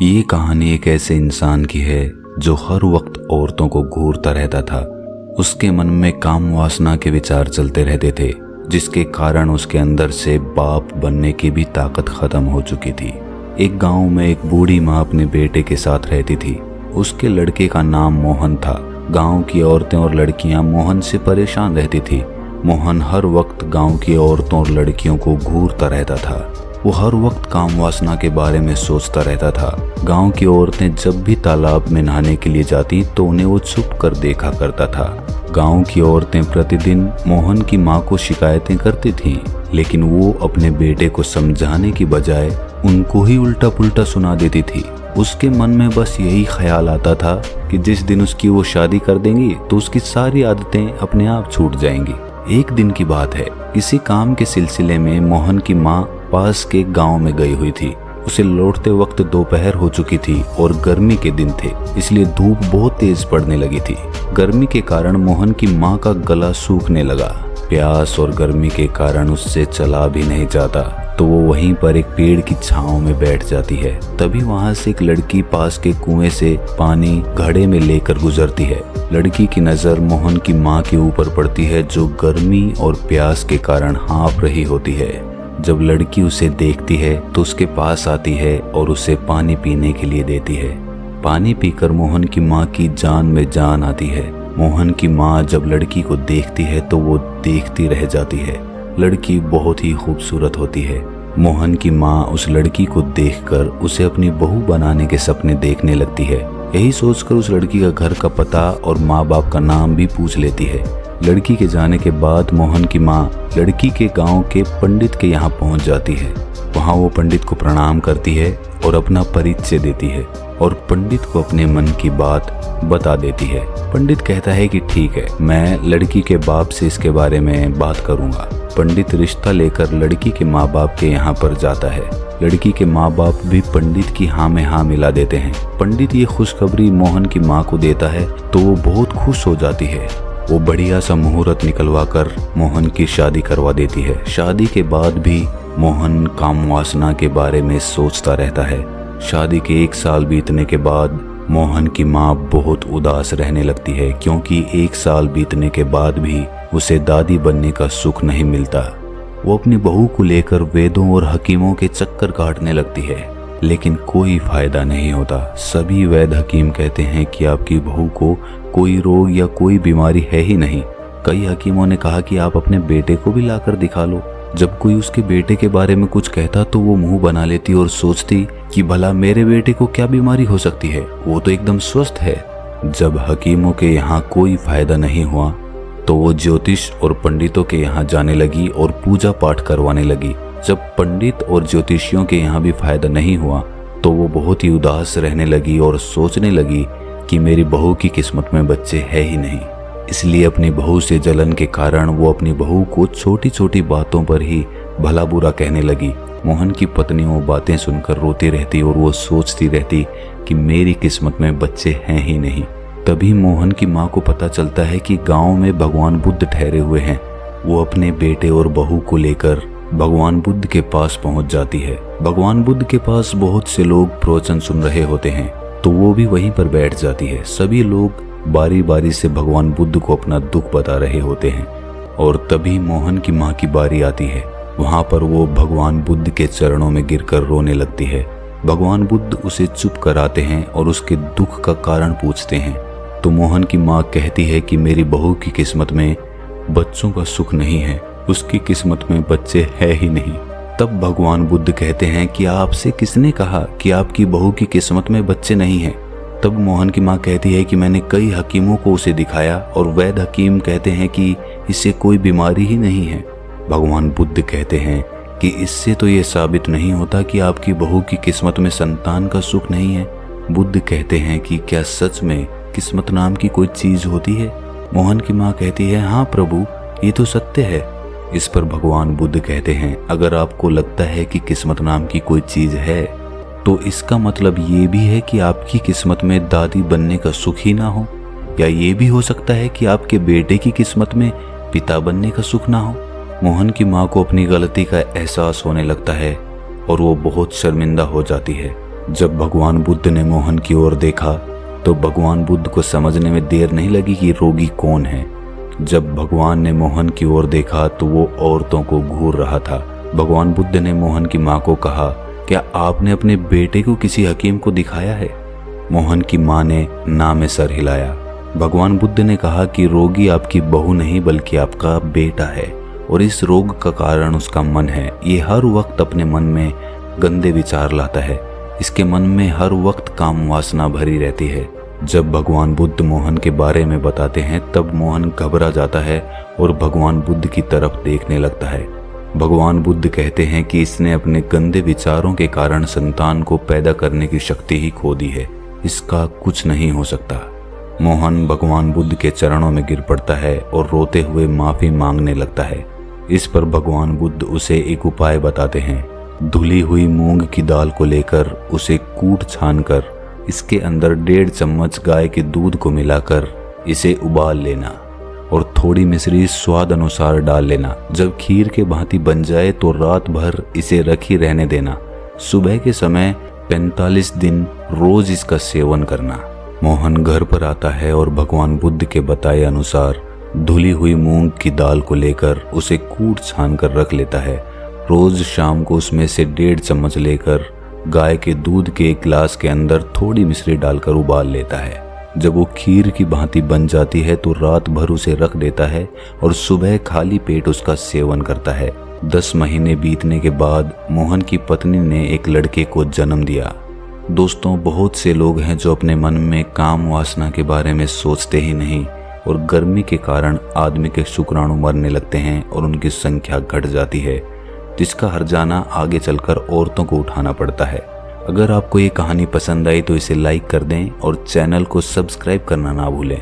ये कहानी एक ऐसे इंसान की है जो हर वक्त औरतों को घूरता रहता था। उसके मन में काम वासना के विचार चलते रहते थे, जिसके कारण उसके अंदर से बाप बनने की भी ताकत खत्म हो चुकी थी। एक गांव में एक बूढ़ी माँ अपने बेटे के साथ रहती थी। उसके लड़के का नाम मोहन था। गांव की औरतें और लड़कियां मोहन से परेशान रहती थी। मोहन हर वक्त गांव की औरतों और लड़कियों को घूरता रहता था। वो हर वक्त काम वासना के बारे में सोचता रहता था। गांव की औरतें जब भी तालाब में नहाने के लिए जाती तो उन्हें वो छुप कर देखा करता था। गांव की औरतें प्रतिदिन मोहन की माँ को शिकायतें करती थीं, लेकिन वो अपने बेटे को समझाने की बजाय उनको ही उल्टा पुल्टा सुना देती थी। उसके मन में बस यही ख्याल आता था कि जिस दिन उसकी वो शादी कर देंगी तो उसकी सारी आदतें अपने आप छूट जाएंगी। एक दिन की बात है, किसी काम के सिलसिले में मोहन की माँ पास के गांव में गई हुई थी। उसे लौटते वक्त दोपहर हो चुकी थी और गर्मी के दिन थे, इसलिए धूप बहुत तेज पड़ने लगी थी। गर्मी के कारण मोहन की माँ का गला सूखने लगा। प्यास और गर्मी के कारण उससे चला भी नहीं जाता, तो वो वहीं पर एक पेड़ की छांव में बैठ जाती है। तभी वहां से एक लड़की पास के कुएं से पानी घड़े में लेकर गुजरती है। लड़की की नजर मोहन की माँ के ऊपर पड़ती है, जो गर्मी और प्यास के कारण हाँफ रही होती है। जब लड़की उसे देखती है तो उसके पास आती है और उसे पानी पीने के लिए देती है। पानी पीकर मोहन की माँ की जान में जान आती है। मोहन की माँ जब लड़की को देखती है तो वो देखती रह जाती है। लड़की बहुत ही खूबसूरत होती है। मोहन की माँ उस लड़की को देखकर उसे अपनी बहू बनाने के सपने देखने लगती है। यही सोचकर उस लड़की का घर का पता और माँ बाप का नाम भी पूछ लेती है। लड़की के जाने के बाद मोहन की माँ लड़की के गांव के पंडित के यहाँ पहुँच जाती है। वहाँ वो पंडित को प्रणाम करती है और अपना परिचय देती है और पंडित को अपने मन की बात बता देती है। पंडित कहता है कि ठीक है, मैं लड़की के बाप से इसके बारे में बात करूंगा। पंडित रिश्ता लेकर लड़की के माँ बाप के यहाँ पर जाता है। लड़की के माँ बाप भी पंडित की हाँ में हाँ मिला देते हैं। पंडित ये खुशखबरी मोहन की माँ को देता है तो वो बहुत खुश हो जाती है। वो बढ़िया सा मुहूर्त निकलवा कर मोहन की शादी करवा देती है। शादी के बाद भी मोहन काम वासना के बारे में सोचता रहता है। शादी के 1 साल बीतने के बाद मोहन की माँ बहुत उदास रहने लगती है, क्योंकि 1 साल बीतने के बाद भी उसे दादी बनने का सुख नहीं मिलता। वो अपनी बहू को लेकर वेदों और हकीमों के चक्कर काटने लगती है, लेकिन कोई फायदा नहीं होता। सभी वैद हकीम कहते हैं कि आपकी बहू को कोई रोग या कोई बीमारी है ही नहीं। कई हकीमों ने कहा कि आप अपने बेटे को भी लाकर दिखा लो। जब कोई उसके बेटे के बारे में कुछ कहता तो वो मुंह बना लेती और सोचती कि भला मेरे बेटे को क्या बीमारी हो सकती है, वो तो एकदम स्वस्थ है। जब हकीमों के यहाँ कोई फायदा नहीं हुआ तो वो ज्योतिष और पंडितों के यहाँ जाने लगी और पूजा पाठ करवाने लगी। जब पंडित और ज्योतिषियों के यहाँ भी फायदा नहीं हुआ तो वो बहुत ही उदास रहने लगी और सोचने लगी कि मेरी बहू की किस्मत में बच्चे है ही नहीं। इसलिए अपनी बहू से जलन के कारण वो अपनी बहू को छोटी छोटी बातों पर ही भला बुरा कहने लगी। मोहन की पत्नी वो बातें सुनकर रोती रहती और वो सोचती रहती कि मेरी किस्मत में बच्चे हैं ही नहीं। तभी मोहन की माँ को पता चलता है कि गांव में भगवान बुद्ध ठहरे हुए हैं। वो अपने बेटे और बहू को लेकर भगवान बुद्ध के पास पहुंच जाती है। भगवान बुद्ध के पास बहुत से लोग प्रवचन सुन रहे होते हैं, तो वो भी वहीं पर बैठ जाती है। सभी लोग बारी बारी से भगवान बुद्ध को अपना दुख बता रहे होते हैं और तभी मोहन की माँ की बारी आती है। वहां पर वो भगवान बुद्ध के चरणों में गिरकर रोने लगती है। भगवान बुद्ध उसे चुप कराते हैं और उसके दुख का कारण पूछते हैं। तो मोहन की माँ कहती है कि मेरी बहू की किस्मत में बच्चों का सुख नहीं है, उसकी किस्मत में बच्चे है ही नहीं। तब भगवान बुद्ध कहते हैं कि आपसे किसने कहा कि आपकी बहू की किस्मत में बच्चे नहीं हैं? तब मोहन की माँ कहती है कि मैंने कई हकीमों को उसे दिखाया और वैद हकीम कहते हैं कि इससे कोई बीमारी ही नहीं है। भगवान बुद्ध कहते हैं कि इससे तो ये साबित नहीं होता कि आपकी बहू की किस्मत में संतान का सुख नहीं है। बुद्ध कहते हैं कि क्या सच में किस्मत नाम की कोई चीज होती है? मोहन की माँ कहती है हाँ प्रभु, ये तो सत्य है। इस पर भगवान बुद्ध कहते हैं अगर आपको लगता है कि किस्मत नाम की कोई चीज है तो इसका मतलब ये भी है कि आपकी किस्मत में दादी बनने का सुख ही ना हो, या ये भी हो सकता है कि आपके बेटे की किस्मत में पिता बनने का सुख ना हो। मोहन की माँ को अपनी गलती का एहसास होने लगता है और वो बहुत शर्मिंदा हो जाती है। जब भगवान बुद्ध ने मोहन की ओर देखा तो भगवान बुद्ध को समझने में देर नहीं लगी कि रोगी कौन है। जब भगवान ने मोहन की ओर देखा तो वो औरतों को घूर रहा था। भगवान बुद्ध ने मोहन की माँ को कहा, क्या आपने अपने बेटे को किसी हकीम को दिखाया है? मोहन की माँ ने ना में सर हिलाया। भगवान बुद्ध ने कहा कि रोगी आपकी बहू नहीं बल्कि आपका बेटा है और इस रोग का कारण उसका मन है। ये हर वक्त अपने मन में गंदे विचार लाता है। इसके मन में हर वक्त काम वासना भरी रहती है। जब भगवान बुद्ध मोहन के बारे में बताते हैं तब मोहन घबरा जाता है और भगवान बुद्ध की तरफ देखने लगता है। भगवान बुद्ध कहते हैं कि इसने अपने गंदे विचारों के कारण संतान को पैदा करने की शक्ति ही खो दी है, इसका कुछ नहीं हो सकता। मोहन भगवान बुद्ध के चरणों में गिर पड़ता है और रोते हुए माफी मांगने लगता है। इस पर भगवान बुद्ध उसे एक उपाय बताते हैं। धुली हुई मूंग की दाल को लेकर उसे कूट छानकर इसके अंदर 1.5 चम्मच गाय के दूध को मिलाकर इसे उबाल लेना और थोड़ी मिश्री स्वाद अनुसार डाल लेना। जब खीर के भांति बन जाए तो रात भर इसे रखी रहने देना। सुबह के समय 45 दिन रोज इसका सेवन करना। मोहन घर पर आता है और भगवान बुद्ध के बताए अनुसार धुली हुई मूंग की दाल को लेकर उसे कूट छान कर रख लेता है। रोज शाम को उसमें से 1.5 चम्मच लेकर गाय के दूध के एक गिलास के अंदर थोड़ी मिश्री डालकर उबाल लेता है। जब वो खीर की भांति बन जाती है तो रात भर उसे रख देता है और सुबह खाली पेट उसका सेवन करता है। 10 महीने बीतने के बाद मोहन की पत्नी ने एक लड़के को जन्म दिया। दोस्तों, बहुत से लोग हैं जो अपने मन में काम वासना के बारे में सोचते ही नहीं और गर्मी के कारण आदमी के शुक्राणु मरने लगते हैं और उनकी संख्या घट जाती है, जिसका हर्जाना आगे चलकर औरतों को उठाना पड़ता है। अगर आपको ये कहानी पसंद आई तो इसे लाइक कर दें और चैनल को सब्सक्राइब करना ना भूलें।